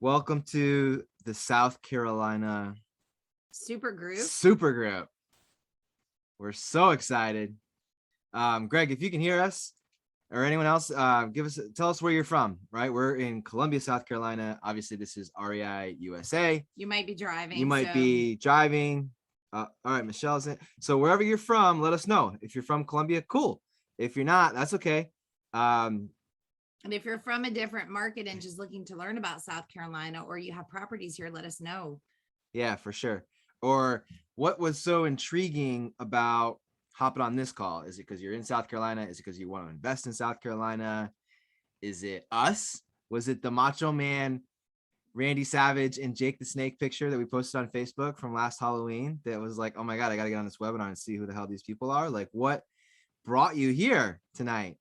Welcome to the South Carolina Super Group. We're so excited. Greg, if you can hear us or anyone else, tell us where you're from, right? We're in Columbia, South Carolina. Obviously, this is REI USA. You might be driving. All right, Michelle's in. So wherever you're from, let us know. If you're from Columbia, cool. If you're not, that's okay. And if you're from a different market and just looking to learn about South Carolina, or you have properties here, let us know. Yeah, for sure. Or what was so intriguing about hopping on this call? Is it because you're in South Carolina? Is it because you want to invest in South Carolina? Is it us? Was it the Macho Man, Randy Savage and Jake the Snake picture that we posted on Facebook from last Halloween that was like, oh my God, I got to get on this webinar and see who the hell these people are? Like, what brought you here tonight?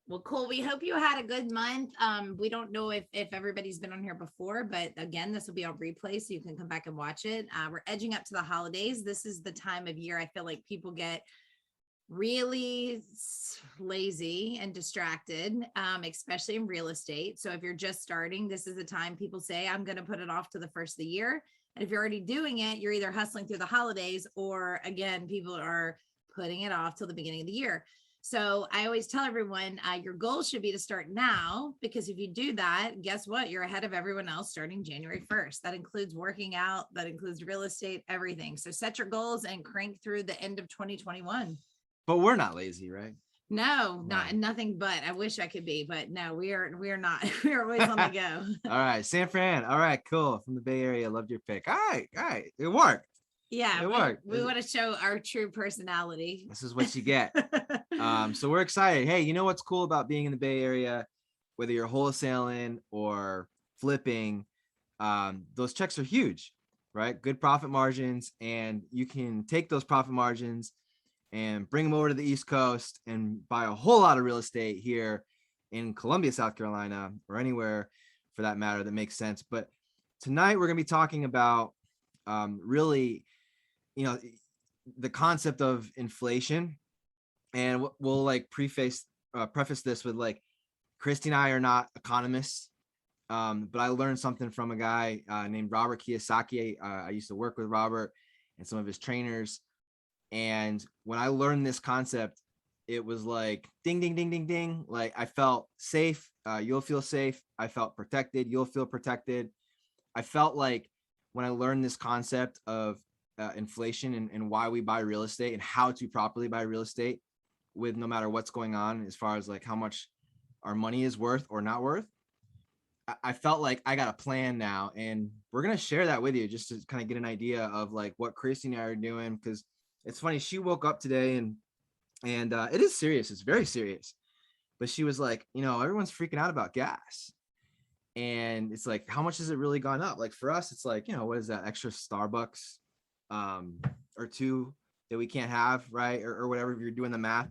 Well, cool. We hope you had a good month. We don't know if everybody's been on here before, but again, this will be on replay, so you can come back and watch it. We're edging up to the holidays. This is the time of year I feel like people get really lazy and distracted, especially in real estate. So if you're just starting, this is the time people say, I'm going to put it off to the first of the year. And if you're already doing it, you're either hustling through the holidays, or again, people are putting it off till the beginning of the year. So I always tell everyone, your goal should be to start now, because if you do that, guess what? You're ahead of everyone else starting January 1st. That includes working out, that includes real estate, everything. So set your goals and crank through the end of 2021. But we're not lazy, right? No, nothing but. I wish I could be, but no, we are not. We're always on the go. All right, San Fran. All right, cool. From the Bay Area. Loved your pick. All right. It worked. Yeah, it worked. We want to show our true personality. This is what you get. So we're excited. Hey, you know what's cool about being in the Bay Area, whether you're wholesaling or flipping, those checks are huge, right? Good profit margins, and you can take those profit margins and bring them over to the East Coast and buy a whole lot of real estate here in Columbia, South Carolina, or anywhere for that matter that makes sense. But tonight we're going to be talking about really, the concept of inflation. And we'll like preface this with like, Christy and I are not economists, but I learned something from a guy named Robert Kiyosaki. I used to work with Robert and some of his trainers. And when I learned this concept, it was like ding, ding, ding, ding, ding. Like I felt safe. You'll feel safe. I felt protected. You'll feel protected. I felt like when I learned this concept of inflation and why we buy real estate and how to properly buy real estate with no matter what's going on, as far as like how much our money is worth or not worth, I felt like I got a plan now, and we're going to share that with you just to kind of get an idea of like what Christy and I are doing. Because it's funny, she woke up today and it is serious. It's very serious. But she was like, everyone's freaking out about gas. And it's like, how much has it really gone up? Like for us, it's like, what is that extra Starbucks or two that we can't have, right? Or whatever, if you're doing the math.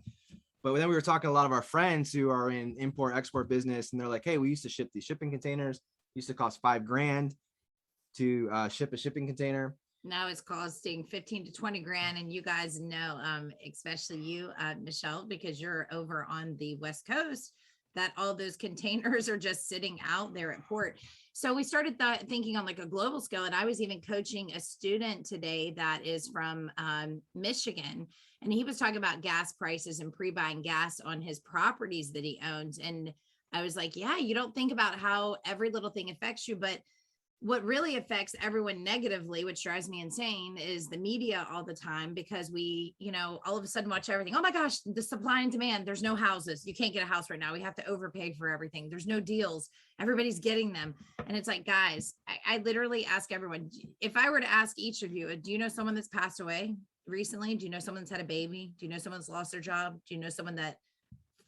But then we were talking to a lot of our friends who are in import export business, and they're like, hey, we used to ship these shipping containers. It used to cost $5,000 to ship a shipping container. Now it's costing 15 to 20 grand. And you guys know, especially you, Michelle, because you're over on the West Coast, that all those containers are just sitting out there at port. So we started thinking on like a global scale. And I was even coaching a student today that is from Michigan. And he was talking about gas prices and pre-buying gas on his properties that he owns. And I was like, yeah, you don't think about how every little thing affects you, but what really affects everyone negatively, which drives me insane, is the media all the time, because we, all of a sudden watch everything. Oh my gosh, the supply and demand, there's no houses. You can't get a house right now. We have to overpay for everything. There's no deals. Everybody's getting them. And it's like, guys, I literally ask everyone, if I were to ask each of you, do you know someone that's passed away recently? Do you know someone that's had a baby? Do you know someone's lost their job? Do you know someone that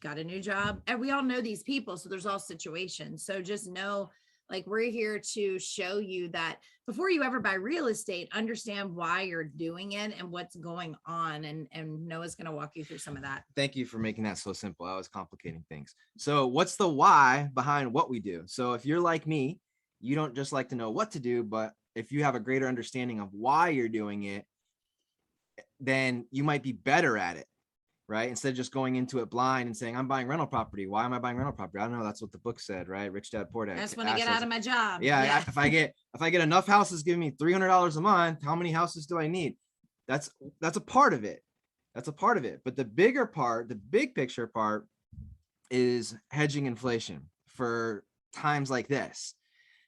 got a new job? And we all know these people. So there's all situations. So just know, like, we're here to show you that before you ever buy real estate, understand why you're doing it and what's going on. And Noah's going to walk you through some of that. Thank you for making that so simple. I was complicating things. So what's the why behind what we do? So if you're like me, you don't just like to know what to do, but if you have a greater understanding of why you're doing it, then you might be better at it. right? Instead of just going into it blind and saying, I'm buying rental property. Why am I buying rental property? I don't know. That's what the book said, right? Rich Dad, Poor Dad. That's when I get out of my job. Yeah. If I get enough houses giving me $300 a month, how many houses do I need? That's a part of it. That's a part of it. But the bigger part, the big picture part, is hedging inflation for times like this.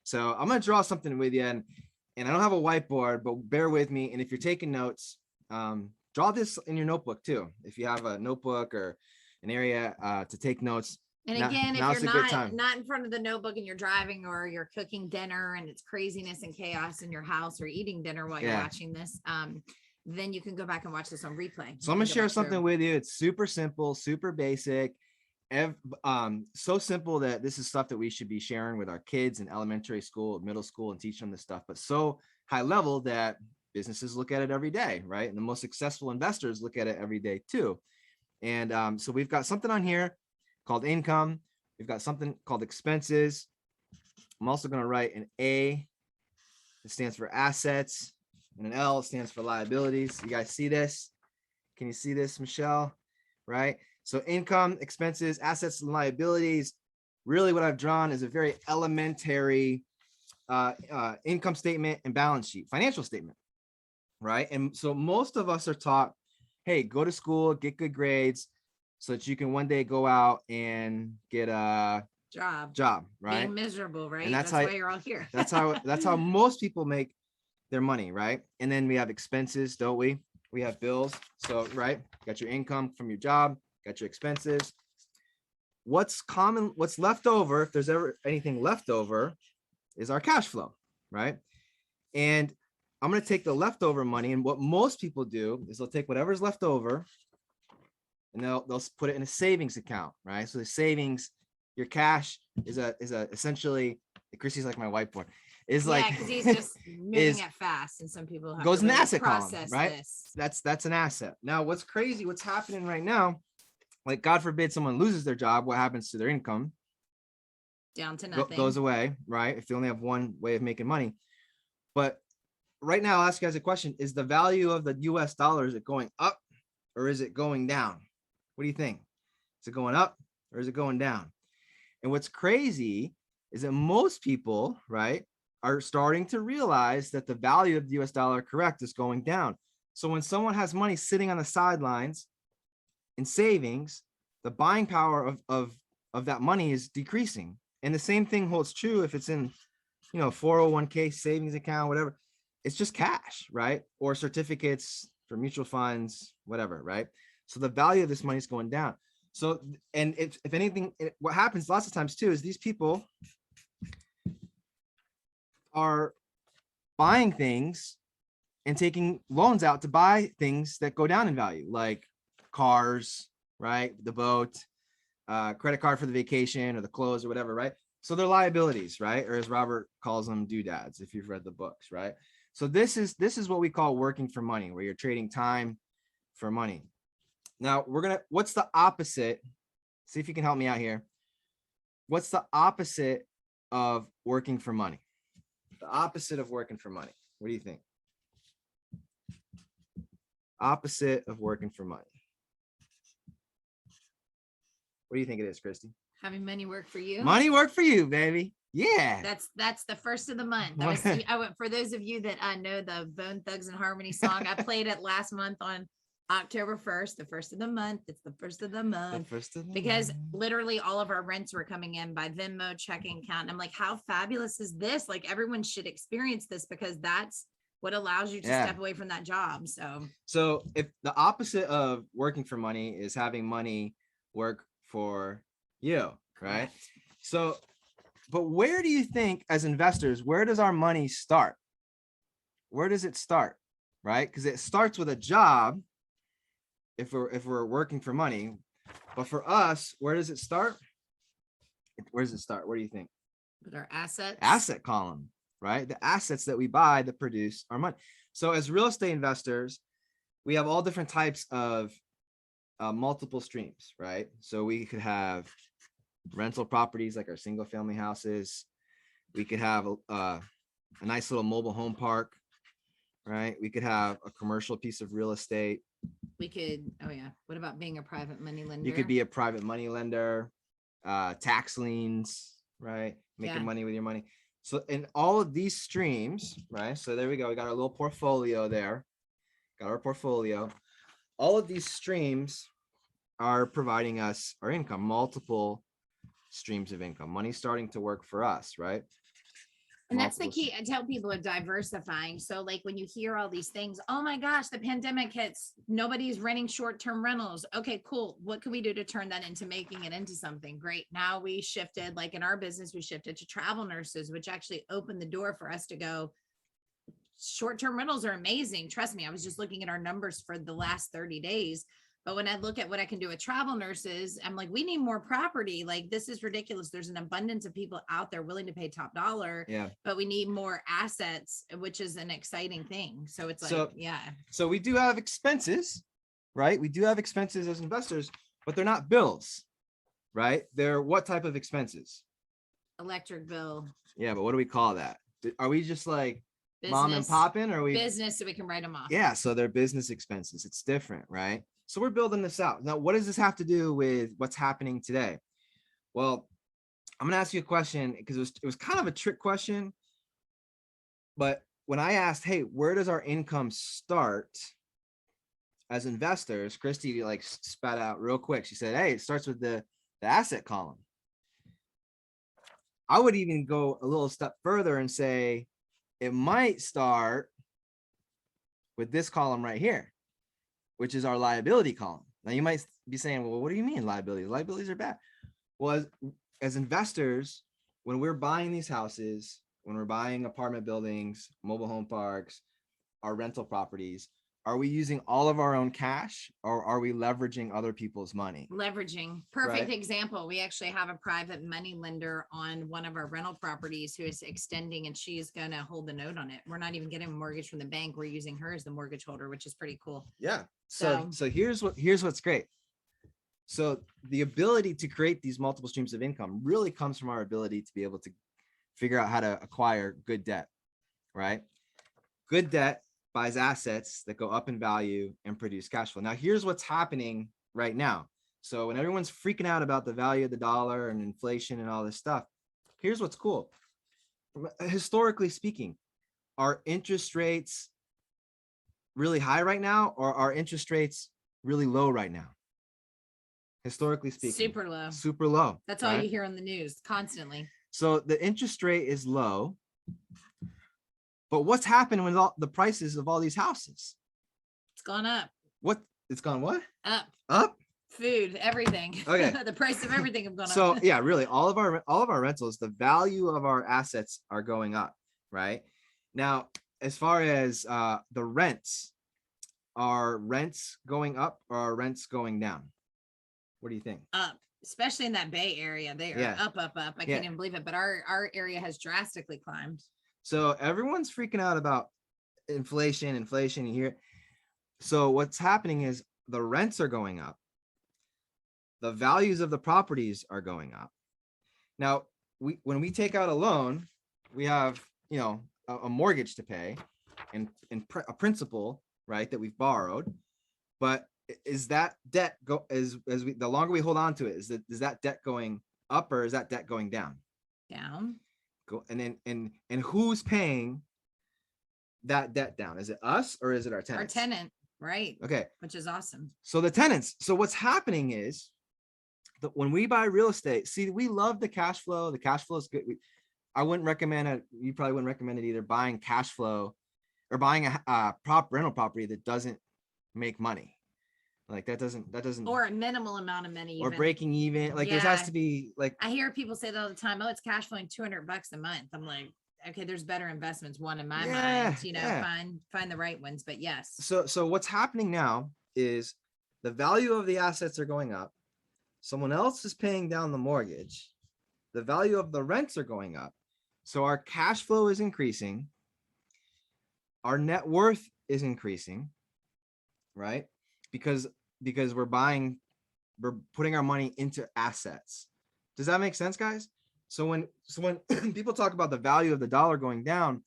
So I'm going to draw something with you, and I don't have a whiteboard, but bear with me. And if you're taking notes, draw this in your notebook too. If you have a notebook or an area to take notes. And again, if you're not in front of the notebook and you're driving or you're cooking dinner and it's craziness and chaos in your house, or eating dinner while you're watching this, then you can go back and watch this on replay. So I'm going to share something with you. It's super simple, super basic. So simple that this is stuff that we should be sharing with our kids in elementary school, middle school, and teach them this stuff, but so high level that businesses look at it every day, right? And the most successful investors look at it every day too. And so we've got something on here called income. We've got something called expenses. I'm also going to write an A. It stands for assets, and an L stands for liabilities. You guys see this? Can you see this, Michelle? Right? So income, expenses, assets, and liabilities. Really what I've drawn is a very elementary income statement and balance sheet, financial statement, right? And so most of us are taught, hey, go to school, get good grades so that you can one day go out and get a job, right? Being miserable, right? And that's why you're all here. that's how most people make their money, right? And then we have expenses, don't we? We have bills. So, right, got your income from your job, got your expenses. What's left over, if there's ever anything left over, is our cash flow, right? And I'm going to take the leftover money, and what most people do is they'll take whatever's left over and they'll put it in a savings account, right? So the savings, your cash is essentially, Christy's like my whiteboard, is like, because he's just moving it fast, and some people have goes to an really asset column, right? This. That's an asset. Now, what's crazy, what's happening right now, like God forbid someone loses their job, what happens to their income? Down to nothing. Goes away, right? If they only have one way of making money. But right now, I'll ask you guys a question. Is the value of the US dollar, is it going up or is it going down? What do you think? Is it going up or is it going down? And what's crazy is that most people, right, are starting to realize that the value of the US dollar, correct, is going down. So when someone has money sitting on the sidelines in savings, the buying power of that money is decreasing. And the same thing holds true if it's in, 401k savings account, whatever. It's just cash, right? Or certificates for mutual funds, whatever, right? So the value of this money is going down. So, and if anything, what happens lots of times too is these people are buying things and taking loans out to buy things that go down in value, like cars, right? The boat, credit card for the vacation or the clothes or whatever, right? So they're liabilities, right? Or as Robert calls them, doodads, if you've read the books, right? So this is what we call working for money, where you're trading time for money. Now what's the opposite? See if you can help me out here. What's the opposite of working for money? The opposite of working for money. What do you think? Opposite of working for money. What do you think it is, Christy? Having money work for you. Money work for you, baby. Yeah. That's the first of the month. I went, for those of you that know the Bone Thugs and Harmony song, I played it last month on October 1st, the first of the month. It's the first of the month. Because literally all of our rents were coming in by Venmo, checking account. And I'm like, how fabulous is this? Like, everyone should experience this, because that's what allows you to step away from that job. So if the opposite of working for money is having money work for you, right? So, but where do you think, as investors, where does our money start? Where does it start, right? Because it starts with a job if we're working for money. But for us, where does it start? Where does it start? Where do you think? With our assets. Asset column, right? The assets that we buy that produce our money. So as real estate investors, we have all different types of multiple streams, right? So we could have rental properties like our single family houses. We could have a nice little mobile home park, right? We could have a commercial piece of real estate We could, oh yeah. What about being a private money lender? You could be a private money lender, tax liens, right? Making money with your money. So in all of these streams, right? So there we go. We got our little portfolio there. Got our portfolio. All of these streams are providing us our income, multiple streams of income. Money's starting to work for us, right? And that's the key. I tell people of diversifying. So like when you hear all these things, oh my gosh, the pandemic hits, nobody's renting short-term rentals. Okay, cool. What can we do to turn that into making it into something great? Now we shifted, like in our business, we shifted to travel nurses, which actually opened the door for us to go, short-term rentals are amazing. Trust me. I was just looking at our numbers for the last 30 days. But when I look at what I can do with travel nurses, I'm like, we need more property. Like, this is ridiculous. There's an abundance of people out there willing to pay top dollar, but we need more assets, which is an exciting thing. So it's like, So we do have expenses, right? We do have expenses as investors, but they're not bills, right? They're what type of expenses? Electric bill. Yeah, but what do we call that? Are we just like business, mom and popping, or are we business so we can write them off? Yeah, so they're business expenses. It's different, right? So we're building this out. Now, what does this have to do with what's happening today? Well, I'm going to ask you a question because it was kind of a trick question. But when I asked, hey, where does our income start as investors? Christy like spat out real quick. She said, hey, it starts with the asset column. I would even go a little step further and say it might start with this column right here, which is our liability column. Now you might be saying, well, what do you mean liabilities? Liabilities are bad. Well, as investors, when we're buying these houses, when we're buying apartment buildings, mobile home parks, our rental properties, are we using all of our own cash, or are we leveraging other people's money? Leveraging. Perfect example. We actually have a private money lender on one of our rental properties who is extending, and she's going to hold the note on it. We're not even getting a mortgage from the bank. We're using her as the mortgage holder, which is pretty cool. Yeah. So here's what's great. So the ability to create these multiple streams of income really comes from our ability to be able to figure out how to acquire good debt, right? Good debt buys assets that go up in value and produce cash flow. Now, here's what's happening right now. So when everyone's freaking out about the value of the dollar and inflation and all this stuff, here's what's cool. Historically speaking, are interest rates really high right now, or are interest rates really low right now? Historically speaking, super low. Super low. That's all you hear on the news constantly. So the interest rate is low. But what's happened with all the prices of all these houses? It's gone up. What? It's gone what? Up. Up? Food, everything. Okay. The price of everything have gone up. So yeah, really, all of our rentals, the value of our assets are going up, right? Now, as far as the rents, are rents going up or are rents going down? What do you think? Up. Especially in that Bay Area, they are up. I can't even believe it, but our area has drastically climbed. So everyone's freaking out about inflation here. So what's happening is the rents are going up. The values of the properties are going up. Now, when we take out a loan, we have, a mortgage to pay and a principal, right, that we've borrowed. But is that debt the longer we hold on to it, is that debt going up, or is that debt going down? Down. And who's paying that debt down? Is it us or is it our tenants? Our tenant, right? Okay. Which is awesome. So the tenants. So what's happening is that when we buy real estate, see, we love the cash flow. The cash flow is good. I wouldn't recommend it. You probably wouldn't recommend it either. Buying cash flow or buying a rental property that doesn't make money. Like that doesn't or a minimal amount of money or breaking even. Like there has to be like, I hear people say that all the time. Oh, it's cash flowing $200 a month. I'm like, okay, there's better investments. One in my mind, find the right ones, but yes. So what's happening now is the value of the assets are going up. Someone else is paying down the mortgage. The value of the rents are going up. So our cash flow is increasing. Our net worth is increasing, right? Because we're putting our money into assets. Does that make sense, guys? So when people talk about the value of the dollar going down,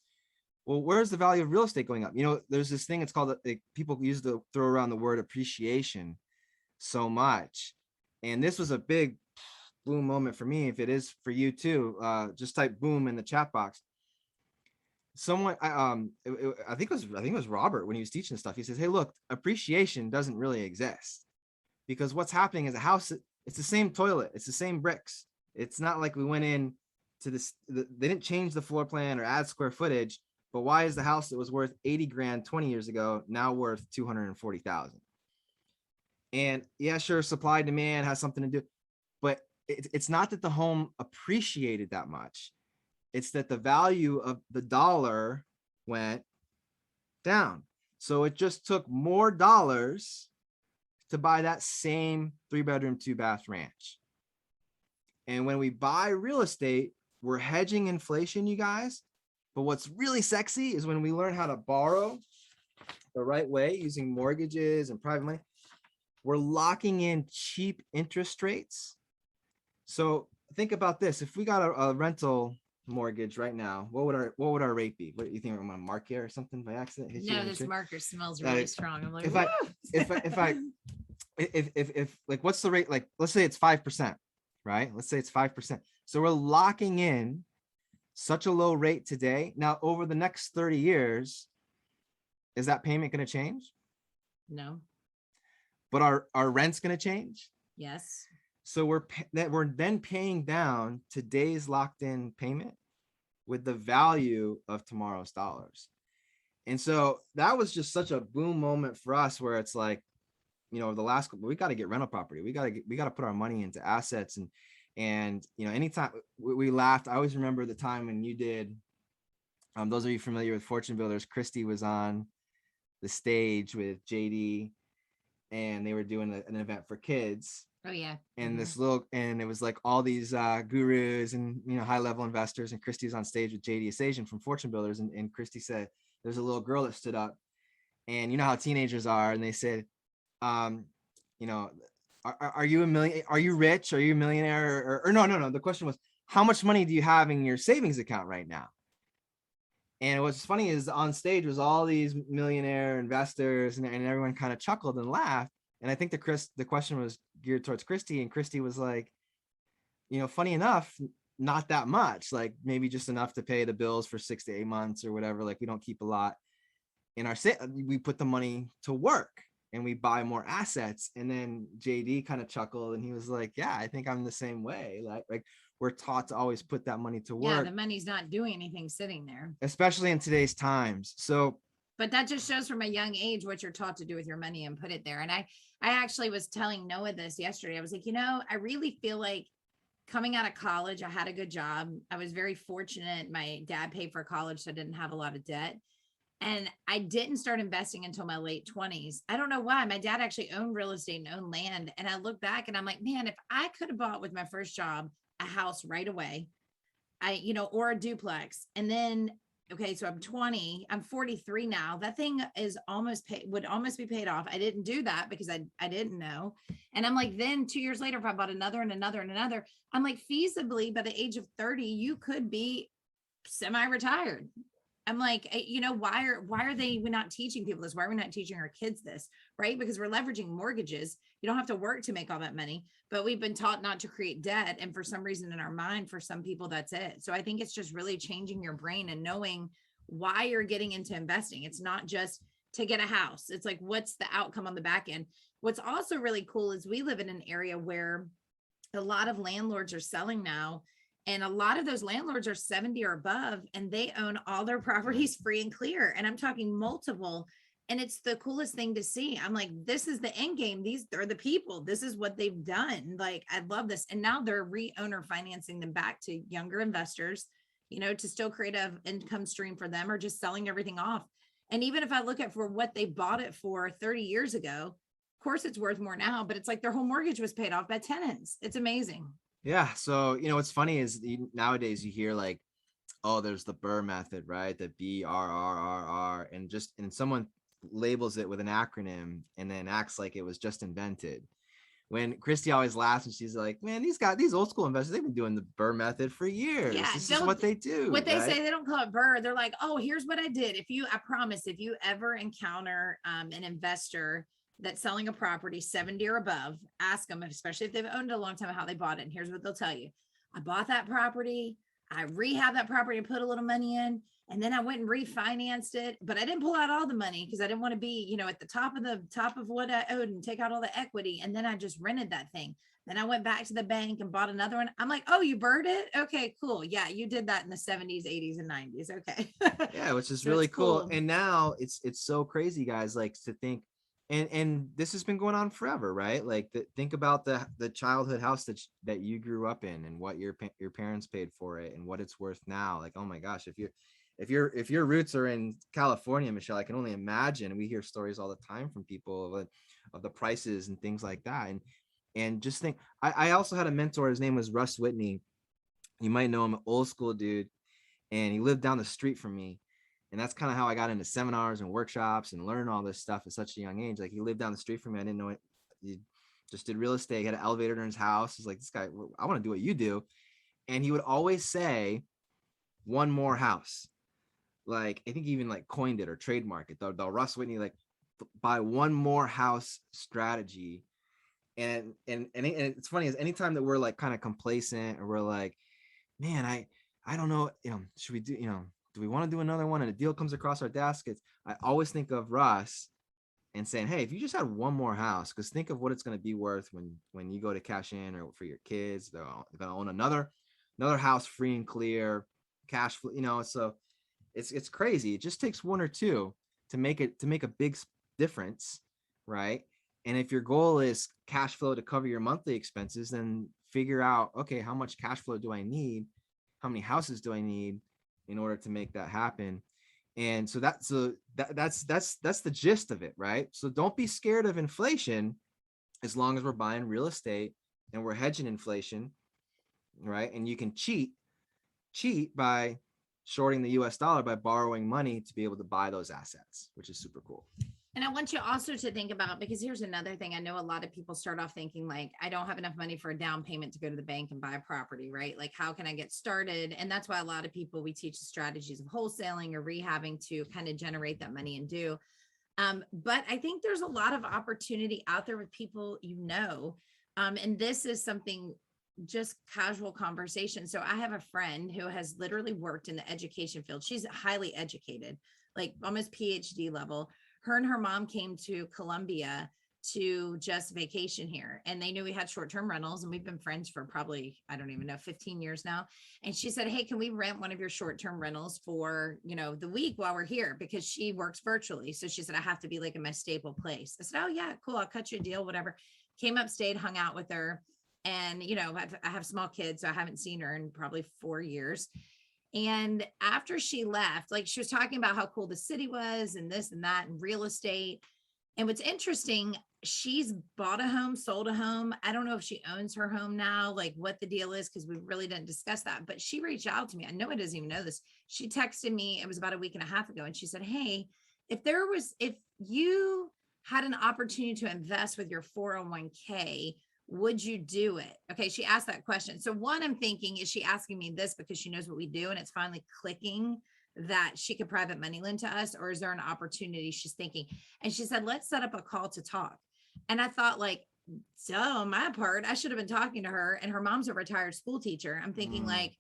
Well, where's the value of real estate going up? There's this thing, it's called, people use to throw around the word appreciation so much. And this was a big boom moment for me. If it is for you too, just type boom in the chat box. Someone, I think it was Robert when he was teaching stuff. He says, hey, look, appreciation doesn't really exist, because what's happening is a house, it's the same toilet, it's the same bricks. It's not like we went in to this, they didn't change the floor plan or add square footage. But why is the house that was worth 80 grand 20 years ago now worth 240,000? And yeah, sure, supply demand has something to do, but it's not that the home appreciated that much. It's that the value of the dollar went down. So it just took more dollars to buy that same 3-bedroom, 2-bath ranch. And when we buy real estate, we're hedging inflation, you guys. But what's really sexy is when we learn how to borrow the right way using mortgages and private money, we're locking in cheap interest rates. So think about this. If we got a rental mortgage right now, what would our rate be? What do you think? I'm gonna mark here or something by accident? No, this marker smells really strong. I'm like, if like, what's the rate? Like, let's say it's 5%, right? Let's say it's 5%. So we're locking in such a low rate today. Now, over the next 30 years, is that payment going to change? No. But our rent's going to change? Yes. So we're then paying down today's locked in payment with the value of tomorrow's dollars. And so that was just such a boom moment for us, where it's like, the last couple, we got to get rental property. We got to put our money into assets. And anytime we laughed, I always remember the time when you did, those of you familiar with Fortune Builders, Christy was on the stage with JD, and they were doing an event for kids. Oh yeah. And and it was like all these gurus and high level investors, and Christy was on stage with JD Asasian from Fortune Builders, and Christy said, there's a little girl that stood up, and you know how teenagers are, and they said, are you a million? Are you rich? Are you a millionaire? Or no. The question was, how much money do you have in your savings account right now? And what's funny is on stage was all these millionaire investors, and everyone kind of chuckled and laughed. And I think the question was geared towards Christy, and Christy was like, funny enough, not that much, like maybe just enough to pay the bills for 6 to 8 months or whatever. Like, we don't keep a lot in our we put the money to work and we buy more assets. And then JD kind of chuckled, and he was like, yeah, I think I'm the same way. Like we're taught to always put that money to work. Yeah, the money's not doing anything sitting there, especially in today's times. So, but that just shows from a young age what you're taught to do with your money and put it there. And I actually was telling Noah this yesterday. I was like, I really feel like coming out of college, I had a good job. I was very fortunate. My dad paid for college, so I didn't have a lot of debt. And I didn't start investing until my late 20s. I don't know why. My dad actually owned real estate and owned land. And I look back and I'm like, man, if I could have bought with my first job a house right away, or a duplex. And then, okay, so I'm 20, I'm 43 now. That thing is would almost be paid off. I didn't do that because I didn't know. And I'm like, then 2 years later, if I bought another and another and another, I'm like, feasibly by the age of 30, you could be semi-retired. I'm like, why are we're not teaching people this? Why are we not teaching our kids this? Right? Because we're leveraging mortgages. You don't have to work to make all that money, but we've been taught not to create debt. And for some reason in our mind, for some people, that's it. So I think it's just really changing your brain and knowing why you're getting into investing. It's not just to get a house. It's like, what's the outcome on the back end? What's also really cool is we live in an area where a lot of landlords are selling now. And a lot of those landlords are 70 or above, and they own all their properties free and clear. And I'm talking multiple. And it's the coolest thing to see. I'm like, this is the end game. These are the people. This is what they've done. Like, I love this. And now they're re-owner financing them back to younger investors, to still create an income stream for them, or just selling everything off. And even if I look at for what they bought it for 30 years ago, of course it's worth more now, but it's like their whole mortgage was paid off by tenants. It's amazing. Yeah. So, what's funny is nowadays you hear like, oh, there's the BRRRR method, right? The BRRRR, and someone labels it with an acronym and then acts like it was just invented. when Christy always laughs and she's like, man, these old school investors, they've been doing the Burr method for years. Yeah, This is don't what they do. what they right? say, they don't call it Burr. They're like, oh, here's what I did. I promise, if you ever encounter an investor that's selling a property 70 or above, ask them, especially if they've owned it a long time, how they bought it. And here's what they'll tell you. I bought that property, I rehabbed that property and put a little money in, and then I went and refinanced it, but I didn't pull out all the money because I didn't want to be, at the top of what I owed and take out all the equity. And then I just rented that thing. Then I went back to the bank and bought another one. I'm like, oh, you burned it? Okay, cool. Yeah, you did that in the 70s, 80s, and 90s. Okay. Yeah, which is So really it's cool. cool. And now it's so crazy, guys, like to think, and this has been going on forever, right? Like think about the childhood house that you grew up in and what your parents paid for it and what it's worth now. Like, oh my gosh, if your roots are in California, Michelle, I can only imagine. We hear stories all the time from people of the prices and things like that. And just think, I also had a mentor. His name was Russ Whitney. You might know him, an old school dude, and he lived down the street from me. And that's kind of how I got into seminars and workshops and learning all this stuff at such a young age. Like, he lived down the street from me. I didn't know it. He just did real estate. He had an elevator in his house. He's like, this guy, I want to do what you do. And he would always say, one more house. Like, I think he even like coined it or trademarked it. The Russ Whitney, like, buy one more house strategy. And it's funny, is anytime that we're like kind of complacent or we're like, man, I don't know, should we do, do we want to do another one, and a deal comes across our desk, I always think of Russ and saying, hey, if you just had one more house, because think of what it's going to be worth when you go to cash in, or for your kids, they're going to own another house free and clear, cash flow, so it's crazy. It just takes one or two to make a big difference, right? And if your goal is cash flow to cover your monthly expenses, then figure out, okay, how much cash flow do I need? How many houses do I need in order to make that happen? And so that's the gist of it, right? So don't be scared of inflation, as long as we're buying real estate and we're hedging inflation, right? And you can cheat by shorting the US dollar by borrowing money to be able to buy those assets, which is super cool. And I want you also to think about, because here's another thing. I know a lot of people start off thinking like, I don't have enough money for a down payment to go to the bank and buy a property, right? Like, how can I get started? And that's why a lot of people, we teach the strategies of wholesaling or rehabbing to kind of generate that money and do. But I think there's a lot of opportunity out there with people, and this is something, just casual conversation. So I have a friend who has literally worked in the education field. She's highly educated, like almost PhD level. Her and her mom came to Columbia to just vacation here, and they knew we had short-term rentals, and we've been friends for probably, I don't even know, 15 years now. And she said, hey, can we rent one of your short-term rentals for, the week while we're here? Because she works virtually. So she said, I have to be like in my staple place. I said, oh yeah, cool. I'll cut you a deal, whatever. Came up, stayed, hung out with her. And, I have small kids, so I haven't seen her in probably 4 years. And after she left, like, she was talking about how cool the city was and this and that and real estate. And what's interesting, she's bought a home, sold a home. I don't know if she owns her home now, like what the deal is, because we really didn't discuss that. But she reached out to me. I know it doesn't even know this. She texted me, it was about a week and a half ago. And she said, hey, if you had an opportunity to invest with your 401k, would you do it? Okay. She asked that question. So one, I'm thinking, is she asking me this because she knows what we do and it's finally clicking that she could private money lend to us, or is there an opportunity she's thinking? And she said, let's set up a call to talk. And I thought, like, so on my part, I should have been talking to her, and her mom's a retired school teacher. I'm thinking like,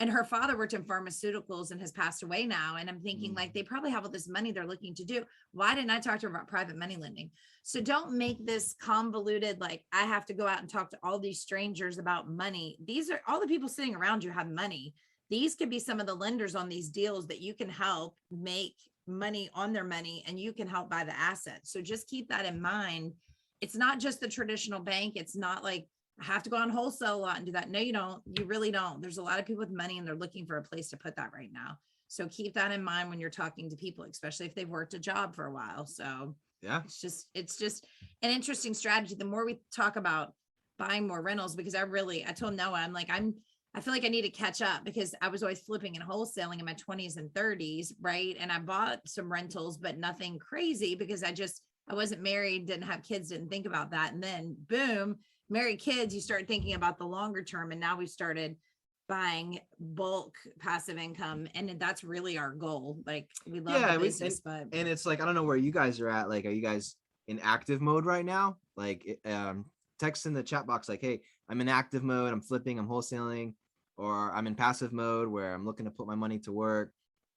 and her father worked in pharmaceuticals and has passed away now. And I'm thinking like, they probably have all this money they're looking to do. Why didn't I talk to her about private money lending? So don't make this convoluted, like, I have to go out and talk to all these strangers about money. These are all the people sitting around you have money. These could be some of the lenders on these deals that you can help make money on their money, and you can help buy the assets. So just keep that in mind. It's not just the traditional bank. It's not like, I have to go on wholesale a lot and do that. No, you don't. You really don't. There's a lot of people with money, and they're looking for a place to put that right now. So keep that in mind when you're talking to people, especially if they've worked a job for a while. So yeah, it's just an interesting strategy. The more we talk about buying more rentals, because I told Noah, I'm like, I feel like I need to catch up, because I was always flipping and wholesaling in my 20s and 30s. Right. And I bought some rentals, but nothing crazy, because I just I wasn't married, didn't have kids, didn't think about that. And then boom, married, kids, you start thinking about the longer term. And now we've started buying bulk passive income. And that's really our goal. Like we love the business, but it's like, I don't know where you guys are at. Like, are you guys in active mode right now? Like, text in the chat box, like, hey, I'm in active mode, I'm flipping, I'm wholesaling, or I'm in passive mode where I'm looking to put my money to work.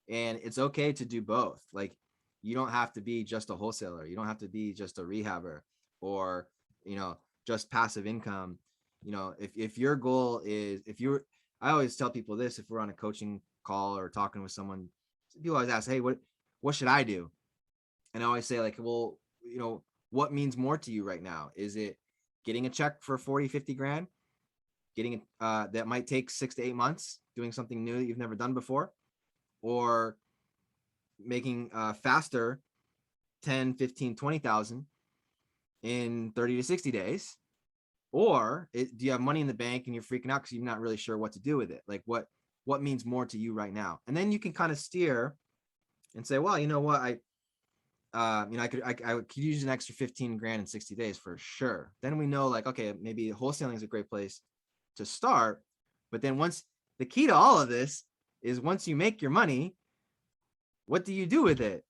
And it's okay to do both. Like, you don't have to be just a wholesaler. You don't have to be just a rehabber or, just passive income. If your goal is, I always tell people this, if we're on a coaching call or talking with someone, people always ask, hey, what should I do? And I always say, like, well, what means more to you right now? Is it getting a check for 40, 50 grand, getting that might take 6 to 8 months, doing something new that you've never done before, or making faster 10, 15, 20,000 in 30 to 60 days? Or do you have money in the bank and you're freaking out because you're not really sure what to do with it? Like, what means more to you right now? And then you can kind of steer and say, well, you know what, I could use an extra 15 grand in 60 days for sure. Then we know, like, okay, maybe wholesaling is a great place to start. But then the key to all of this is, once you make your money, what do you do with it?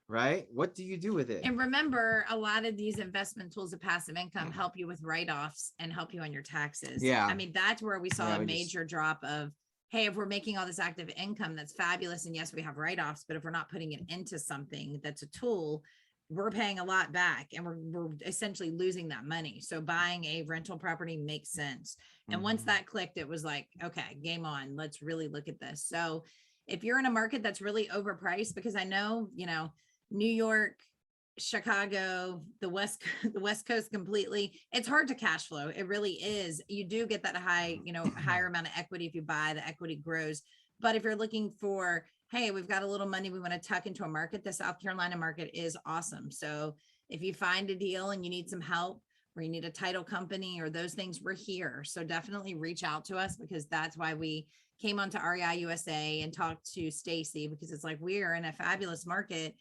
Right? What do you do with it? And remember, a lot of these investment tools of passive income help you with write-offs and help you on your taxes. Yeah. I mean, that's where we saw a major drop of, hey, if we're making all this active income, that's fabulous. And yes, we have write-offs, but if we're not putting it into something that's a tool, we're paying a lot back and we're essentially losing that money. So buying a rental property makes sense. And once that clicked, it was like, okay, game on, let's really look at this. So if you're in a market that's really overpriced, because I know, New York, Chicago, the West Coast completely, it's hard to cash flow. It really is. You do get that higher amount of equity if you buy, the equity grows. But if you're looking for, hey, we've got a little money we want to tuck into a market, the South Carolina market is awesome. So if you find a deal and you need some help, or you need a title company or those things, we're here. So definitely reach out to us, because that's why we came onto REI USA and talked to Stacy, because it's like, we're in a fabulous market.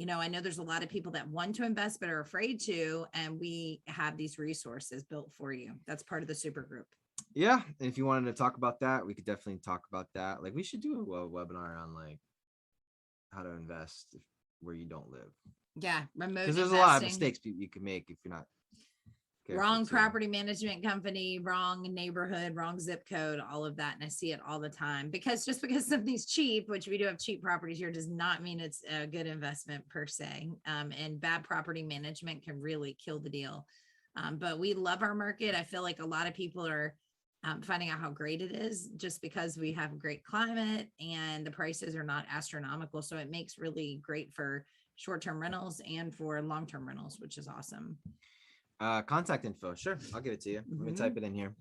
I know there's a lot of people that want to invest but are afraid to, and we have these resources built for you. That's part of the super group. Yeah. And if you wanted to talk about that, we could definitely talk about that. Like, we should do a webinar on like how to invest where you don't live. Yeah. Remote Because there's a lot of mistakes you can make if you're not wrong property management company, wrong neighborhood, wrong zip code, all of that. And I see it all the time, because just because something's cheap, which we do have cheap properties here, does not mean it's a good investment per se. And bad property management can really kill the deal. But we love our market. I feel like a lot of people are finding out how great it is, just because we have a great climate and the prices are not astronomical. So it makes really great for short-term rentals and for long-term rentals, which is awesome. Contact info. Sure. I'll give it to you. Let me type it in here.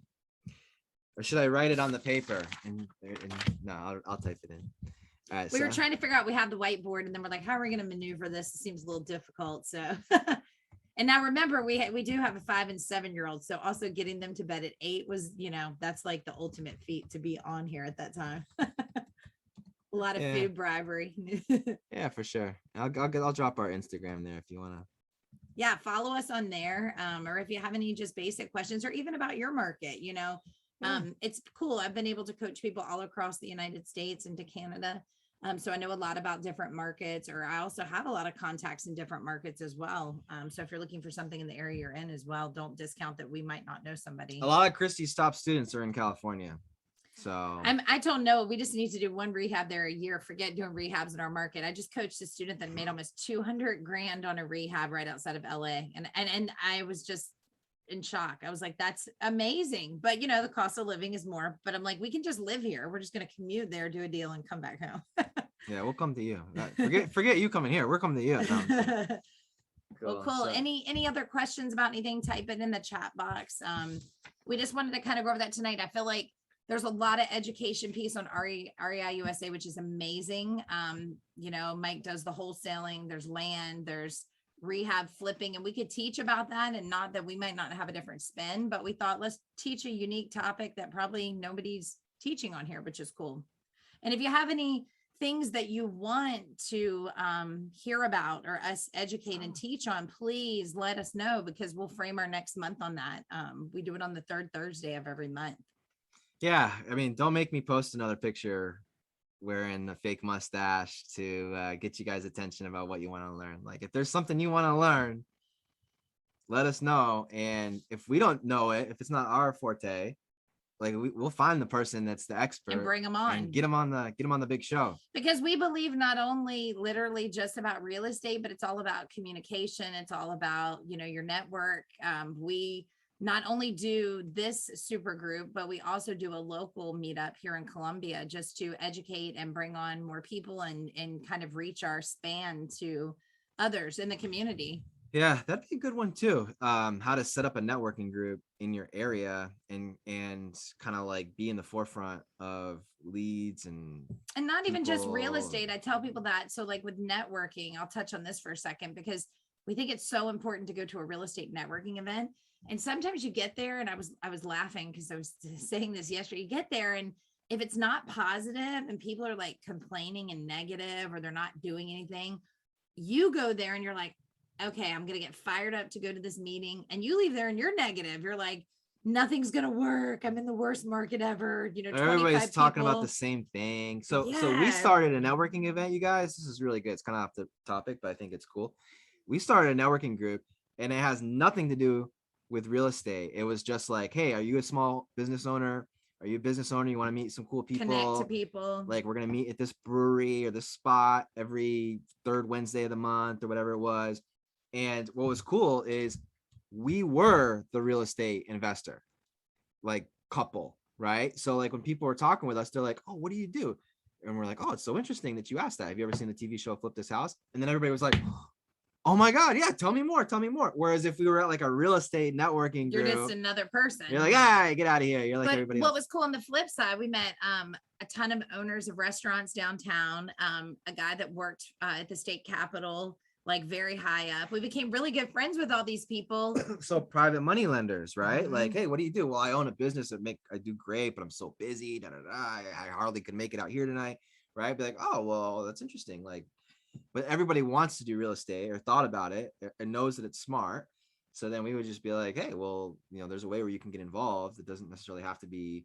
Or should I write it on the paper? No, I'll type it in. All right, we were trying to figure out, we have the whiteboard, and then we're like, how are we going to maneuver this? It seems a little difficult. So, and now remember, we do have a 5 and 7-year-old. So also getting them to bed at 8 was, that's like the ultimate feat to be on here at that time. A lot of food bribery. Yeah, for sure. I'll drop our Instagram there if you want to. Yeah, follow us on there. Or if you have any just basic questions, or even about your market, it's cool. I've been able to coach people all across the United States and to Canada. So I know a lot about different markets, or I also have a lot of contacts in different markets as well. So if you're looking for something in the area you're in as well, don't discount that we might not know somebody. A lot of Christy's top students are in California. So I told Noah, we just need to do one rehab there a year. Forget doing rehabs in our market. I just coached a student that made almost 200 grand on a rehab right outside of LA. And I was just in shock. I was like, that's amazing. But the cost of living is more, but I'm like, we can just live here. We're just going to commute there, do a deal, and come back home. Yeah, we'll come to you. Forget you coming here. We're coming to you. No, cool. Well, cool. So, any other questions about anything, type it in the chat box. We just wanted to kind of go over that tonight. I feel like there's a lot of education piece on REI USA, which is amazing. Mike does the wholesaling, there's land, there's rehab flipping, and we could teach about that. And not that we might not have a different spin, but we thought, let's teach a unique topic that probably nobody's teaching on here, which is cool. And if you have any things that you want to hear about or us educate and teach on, please let us know, because we'll frame our next month on that. We do it on the third Thursday of every month. Yeah, I mean, don't make me post another picture wearing a fake mustache to get you guys attention about what you want to learn. Like, if there's something you want to learn, let us know. And if we don't know it, if it's not our forte, like we'll find the person that's the expert And bring them on and get them on the big show. Because we believe not only literally just about real estate, but it's all about communication. It's all about, your network. We not only do this super group, but we also do a local meetup here in Columbia, just to educate and bring on more people and kind of reach our span to others in the community. Yeah, that'd be a good one too. How to set up a networking group in your area and kind of like be in the forefront of leads and not even just real estate. I tell people that. So like with networking, I'll touch on this for a second, because we think it's so important to go to a real estate networking event. And sometimes you get there, and I was laughing because I was saying this yesterday. You get there, and if it's not positive and people are like complaining and negative, or they're not doing anything, you go there and you're like, okay, I'm going to get fired up to go to this meeting. And you leave there and you're negative. You're like, nothing's going to work. I'm in the worst market ever. Everybody's talking about the same thing. So we started a networking event, you guys. This is really good. It's kind of off the topic, but I think it's cool. We started a networking group, and it has nothing to do with real estate. It was just like, hey, are you a small business owner? Are you a business owner? You want to meet some cool people? Connect to people. Like, we're going to meet at this brewery or this spot every third Wednesday of the month or whatever it was. And what was cool is we were the real estate investor, like couple, right? So like when people were talking with us, they're like, oh, what do you do? And we're like, oh, it's so interesting that you asked that. Have you ever seen the TV show Flip This House? And then everybody was like, oh my God, yeah, tell me more. Whereas if we were at like a real estate networking group, you're just another person. You're like, ah, get out of here. You're like everybody else. What was cool on the flip side, we met a ton of owners of restaurants downtown, a guy that worked at the state capitol, like very high up. We became really good friends with all these people. So private money lenders, right? Mm-hmm. Like, hey, what do you do? Well, I own a business I do great, but I'm so busy. I hardly could make it out here tonight. Right. Be like, oh, well, that's interesting. Like, but everybody wants to do real estate or thought about it and knows that it's smart. So then we would just be like, hey, well, there's a way where you can get involved. It doesn't necessarily have to be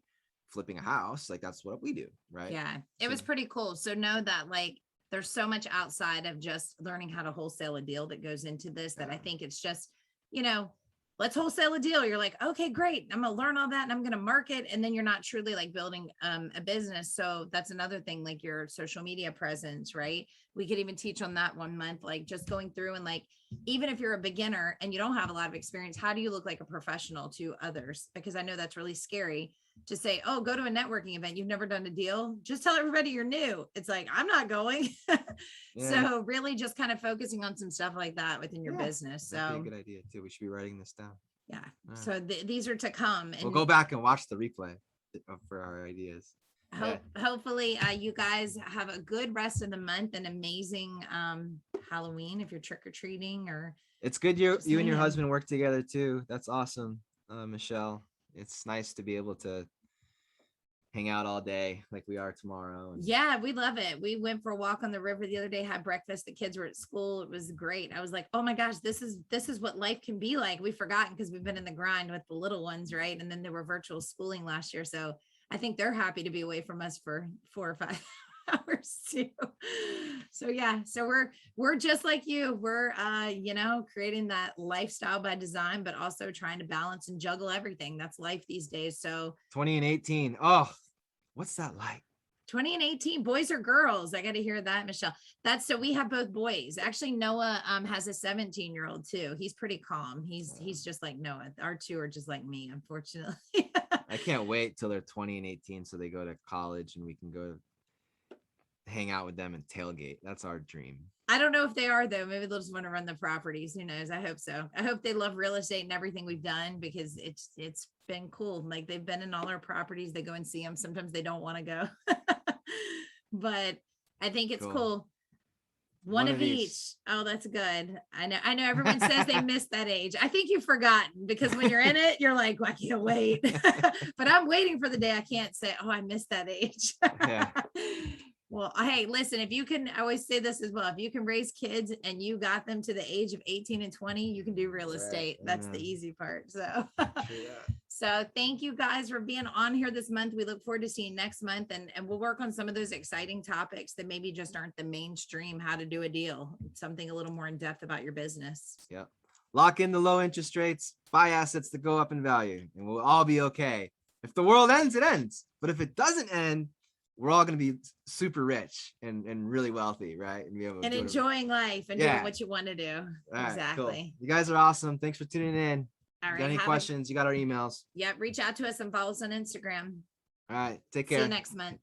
flipping a house. Like, that's what we do. Right. Yeah. It was pretty cool. So know that like, there's so much outside of just learning how to wholesale a deal that goes into this, that I think it's just, let's wholesale a deal. You're like, okay, great. I'm going to learn all that and I'm going to market. And then you're not truly like building a business. So that's another thing, like your social media presence, right? We could even teach on that one month, like just going through and like, even if you're a beginner and you don't have a lot of experience, how do you look like a professional to others? Because I know that's really scary to say, oh, go to a networking event. You've never done a deal. Just tell everybody you're new. It's like, I'm not going. Yeah. So really just kind of focusing on some stuff like that within your business. So that'd be a good idea too. We should be writing this down. Yeah. Right. So these are to come. And we'll go back and watch the replay for our ideas. Hopefully you guys have a good rest of the month, and amazing Halloween if you're trick-or-treating. Or it's good you and your husband work together too. That's awesome, Michelle. It's nice to be able to hang out all day like we are tomorrow. Yeah, we love it. We went for a walk on the river the other day, had breakfast. The kids were at school. It was great. I was like, oh my gosh, this is what life can be like. We've forgotten because we've been in the grind with the little ones, right? And then they were virtual schooling last year. So I think they're happy to be away from us for 4 or 5 hours too. So yeah, so we're just like you. We're creating that lifestyle by design, but also trying to balance and juggle everything. That's life these days. So 20 and 18. Oh, what's that like? 20 and 18, boys or girls? I got to hear that, Michelle. So we have both boys. Actually, Noah has a 17-year-old too. He's pretty calm. He's just like Noah. Our two are just like me, unfortunately. I can't wait till they're 20 and 18 so they go to college and we can go hang out with them and tailgate. That's our dream. I don't know if they are though. Maybe they'll just want to run the properties. Who knows? I hope so. I hope they love real estate and everything we've done, because it's been cool. Like, they've been in all our properties. They go and see them. Sometimes they don't want to go, but I think it's cool. One of each. Oh, that's good. I know everyone says they miss that age. I think you've forgotten, because when you're in it, you're like, well, I can't wait. But I'm waiting for the day I can't say, oh, I missed that age. Yeah. Well, hey, listen, if you can, I always say this as well. If you can raise kids and you got them to the age of 18 and 20, you can do real estate. That's the easy part. So, so thank you guys for being on here this month. We look forward to seeing next month, and we'll work on some of those exciting topics that maybe just aren't the mainstream, how to do a deal, something a little more in depth about your business. Yeah. Lock in the low interest rates, buy assets that go up in value, and we'll all be okay. If the world ends, it ends. But if it doesn't end, we're all going to be super rich and really wealthy, right? And be able to and enjoying life and doing what you want to do. All exactly. Right, cool. You guys are awesome. Thanks for tuning in. All right. Got any questions? You got our emails. Yep. Reach out to us and follow us on Instagram. All right. Take care. See you next month.